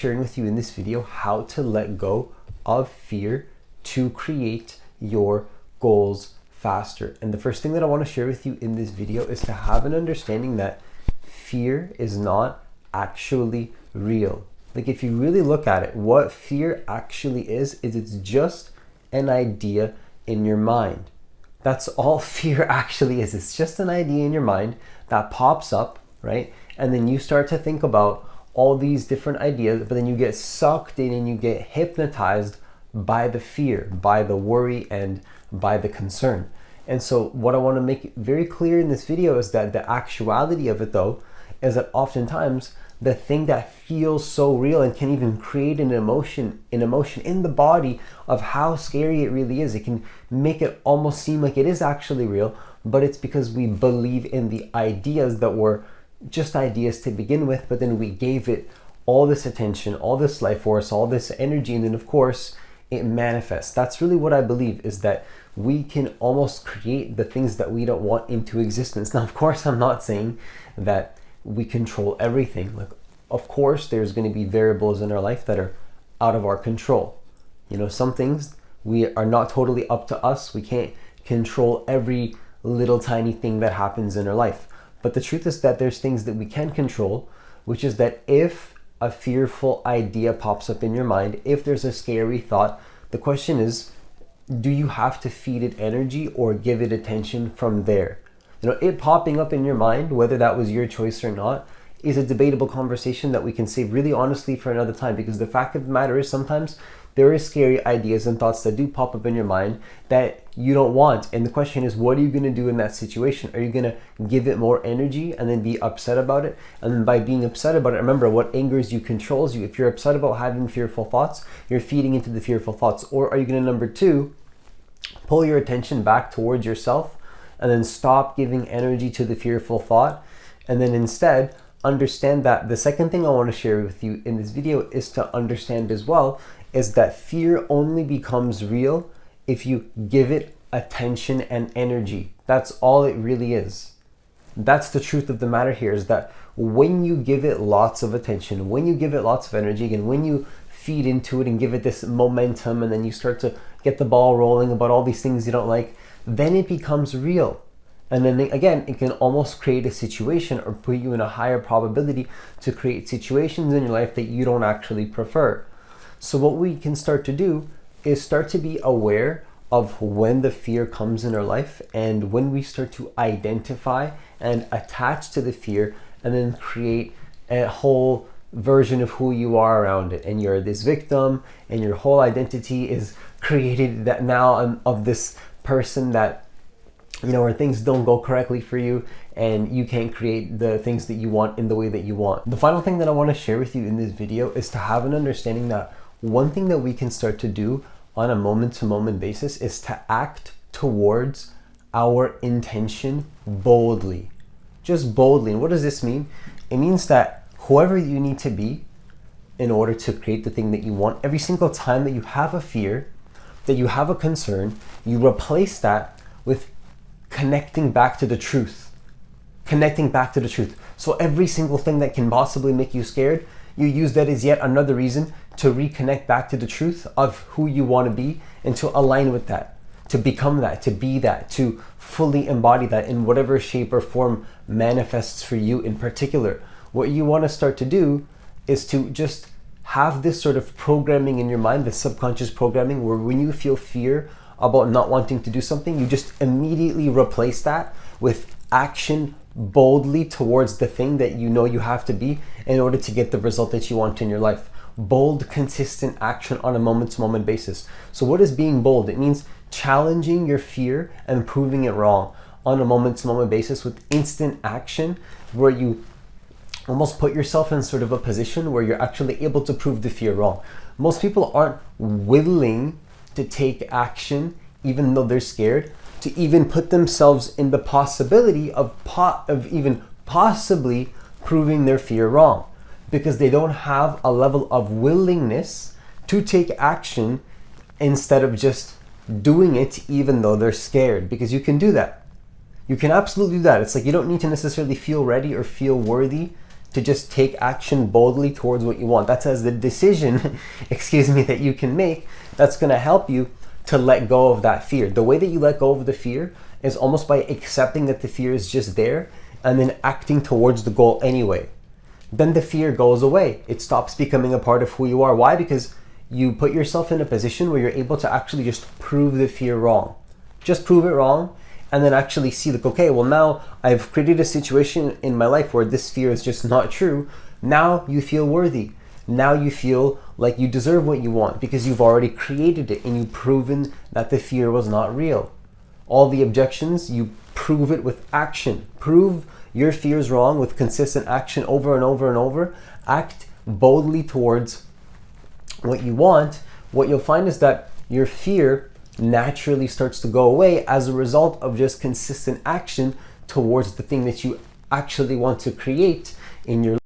sharing with you in this video how to let go of fear to create your goals faster. And the first thing that I want to share with you in this video is to have an understanding that fear is not actually real. Like, if you really look at it, what fear actually is it's just an idea in your mind. That's all fear actually is. It's just an idea in your mind that pops up, right? And then you start to think about all these different ideas, but then you get sucked in and you get hypnotized by the fear, by the worry, and by the concern. And so what I want to make very clear in this video is that the actuality of it, though, is that oftentimes the thing that feels so real and can even create an emotion in the body of how scary it really is, it can make it almost seem like it is actually real, but it's because we believe in the ideas that were just ideas to begin with, but then we gave it all this attention, all this life force, all this energy, and then of course it manifests. That's really what I believe, is that we can almost create the things that we don't want into existence. Now, of course, I'm not saying that we control everything. Like, of course, there's going to be variables in our life that are out of our control. You know, some things we are not totally up to us. We can't control every little tiny thing that happens in our life. But the truth is that there's things that we can control, which is that if a fearful idea pops up in your mind, if there's a scary thought, the question is, do you have to feed it energy or give it attention from there? You know, it popping up in your mind, whether that was your choice or not, is a debatable conversation that we can save really honestly for another time, because the fact of the matter is sometimes there are scary ideas and thoughts that do pop up in your mind that you don't want. And the question is, what are you going to do in that situation? Are you going to give it more energy and then be upset about it? And then by being upset about it, remember, what angers you controls you. If you're upset about having fearful thoughts, you're feeding into the fearful thoughts. Or are you going to, number two, pull your attention back towards yourself and then stop giving energy to the fearful thought, and then instead understand that the second thing I want to share with you in this video is to understand as well is that fear only becomes real if you give it attention and energy. That's all it really is. That's the truth of the matter here, is that when you give it lots of attention, when you give it lots of energy, again, when you feed into it and give it this momentum, and then you start to get the ball rolling about all these things you don't like, then it becomes real. And then again, it can almost create a situation or put you in a higher probability to create situations in your life that you don't actually prefer. So what we can start to do is start to be aware of when the fear comes in our life, and when we start to identify and attach to the fear, and then create a whole version of who you are around it. And you're this victim, and your whole identity is created that now of this person that, you know, where things don't go correctly for you and you can't create the things that you want in the way that you want. The final thing that I want to share with you in this video is to have an understanding that one thing that we can start to do on a moment-to-moment basis is to act towards our intention boldly. Just boldly. And what does this mean? It means that whoever you need to be in order to create the thing that you want, every single time that you have a fear, that you have a concern, you replace that with connecting back to the truth. Connecting back to the truth. So every single thing that can possibly make you scared, you use that as yet another reason to reconnect back to the truth of who you want to be, and to align with that, to become that, to be that, to fully embody that in whatever shape or form manifests for you in particular. What you want to start to do is to just have this sort of programming in your mind, the subconscious programming, where when you feel fear about not wanting to do something, you just immediately replace that with action boldly towards the thing that you know you have to be in order to get the result that you want in your life. Bold, consistent action on a moment-to-moment basis. So what is being bold? It means challenging your fear and proving it wrong on a moment-to-moment basis with instant action, where you almost put yourself in sort of a position where you're actually able to prove the fear wrong. Most people aren't willing to take action, even though they're scared, to even put themselves in the possibility of even possibly proving their fear wrong, because they don't have a level of willingness to take action instead of just doing it even though they're scared. Because you can do that. You can absolutely do that. It's like you don't need to necessarily feel ready or feel worthy to just take action boldly towards what you want. That's as the decision, excuse me, that you can make that's going to help you to let go of that fear. The way that you let go of the fear is almost by accepting that the fear is just there and then acting towards the goal anyway. Then the fear goes away. It stops becoming a part of who you are. Why? Because you put yourself in a position where you're able to actually just prove the fear wrong. Just prove it wrong, and then actually see like, okay, well now I've created a situation in my life where this fear is just not true. Now you feel worthy. Now you feel like you deserve what you want because you've already created it and you've proven that the fear was not real. All the objections, you prove it with action. Prove your fears wrong with consistent action over and over and over. Act boldly towards what you want. What you'll find is that your fear naturally starts to go away as a result of just consistent action towards the thing that you actually want to create in your life.